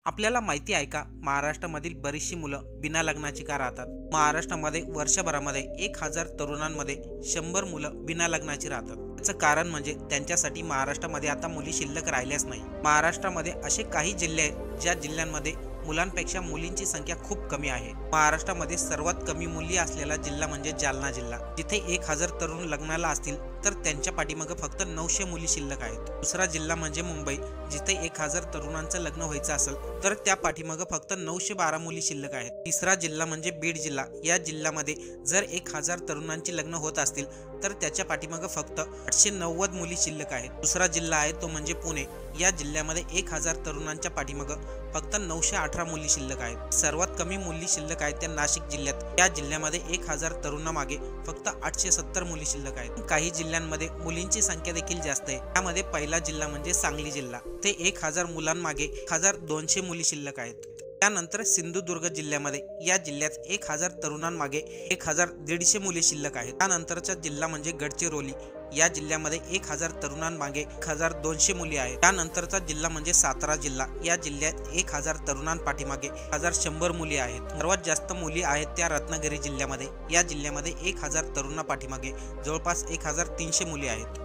आपल्याला माहिती आहे का महाराष्ट्रामधील बरीचशी मुलं बिना लग्नाची का राहतात। महाराष्ट्रामध्ये वर्षभरामध्ये 1000 तरुणांमध्ये 100 मुलं बिना लग्नाची राहतात। याचं कारण म्हणजे त्यांच्यासाठी महाराष्ट्रामध्ये आता मुली शिल्लक राहिल्याच नाही। महाराष्ट्रामध्ये असे काही जिल्हे आहेत ज्या जिल्ह्यांमध्ये मुलांपेक्षा मुलींची संख्या खूप कमी आहे। महाराष्ट्रामध्ये सर्वात कमी मुली असलेला जिल्हा म्हणजे जालना जिल्हा, जिथे 1000 तरुण लग्नाला असतील तर त्यांच्या पाठीमागे फक्त 900 मुली शिल्लक आहेत। दुसरा जिल्हा म्हणजे मुंबई, जिथे 1000 तरुणांचं लग्न व्हायचं असेल तर त्या पाठीमागे फक्त 912 मुली शिल्लक आहेत। तिसरा जिल्हा म्हणजे बीड जिल्हा, या जिल्ह्यामध्ये जर 1000 तरुणांची लग्न होत असतील तर त्याच्या पाठीमागे फक्त 890 मुली शिल्लक आहेत। दुसरा जिल्हा आहे तो म्हणजे पुणे, या जिल्ह्यामध्ये 1000 तरुणांच्या पाठीमागे फक्त 918 मुली शिल्लक आहेत। सर्वात कमी मुली शिल्लक आहेत त्या नाशिक जिल्ह्यात, या जिल्ह्यामध्ये 1000 तरुणांमागे फक्त 870 मुली शिल्लक आहेत। काही जिल्ह्यांमध्ये मुलींची संख्या देखील जास्त आहे। त्यामध्ये पहिला जिल्हा म्हणजे सांगली जिल्हा, ते 1000 मुलांमागे 1200 मुली शिल्लक आहेत। त्यानंतर सिंधुदुर्ग जिल्ह्यामध्ये, या जिल्ह्यात 1000 तरुणांमागे 1150 मुली शिल्लक आहेत। त्यानंतरचा जिल्हा म्हणजे गडचिरोली, या जिल्ह्यामध्ये 1000 तरुणांमागे 1200 मुली आहेत। त्यानंतरचा जिल्हा म्हणजे सातारा जिल्हा, या जिल्ह्यात 1000 तरुणांपाठीमागे 1100 मुली आहेत। सर्वात जास्त मुली आहेत त्या रत्नागिरी जिल्ह्यामध्ये, या जिल्ह्यामध्ये 1000 तरुणांपाठीमागे जवळपास 1300 मुली आहेत।